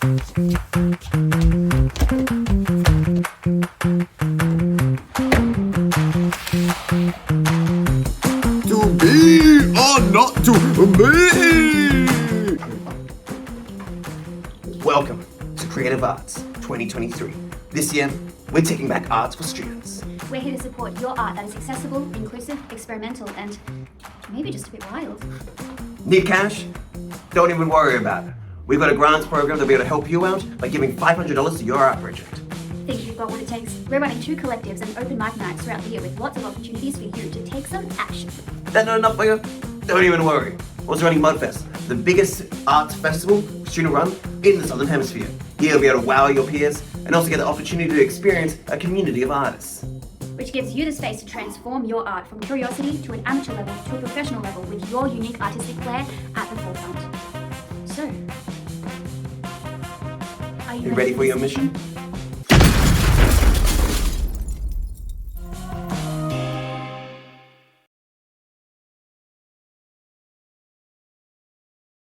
To be or not to be? Welcome to Creative Arts 2023. This year, we're taking back arts for students. We're here to support your art that is accessible, inclusive, experimental, and maybe just a bit wild. Need cash? Don't even worry about it. We've got a grants program that'll be able to help you out by giving $500 to your art project. Think you've got what it takes? We're running 2 collectives and open mic nights throughout the year with lots of opportunities for you to take some action. That's not enough for you? Don't even worry. Also running Mudfest, the biggest arts festival, student run, in the Southern Hemisphere. Here you'll be able to wow your peers and also get the opportunity to experience a community of artists. Which gives you the space to transform your art from curiosity to an amateur level to a professional level with your unique artistic flair at the forefront. So, are You ready for your mission?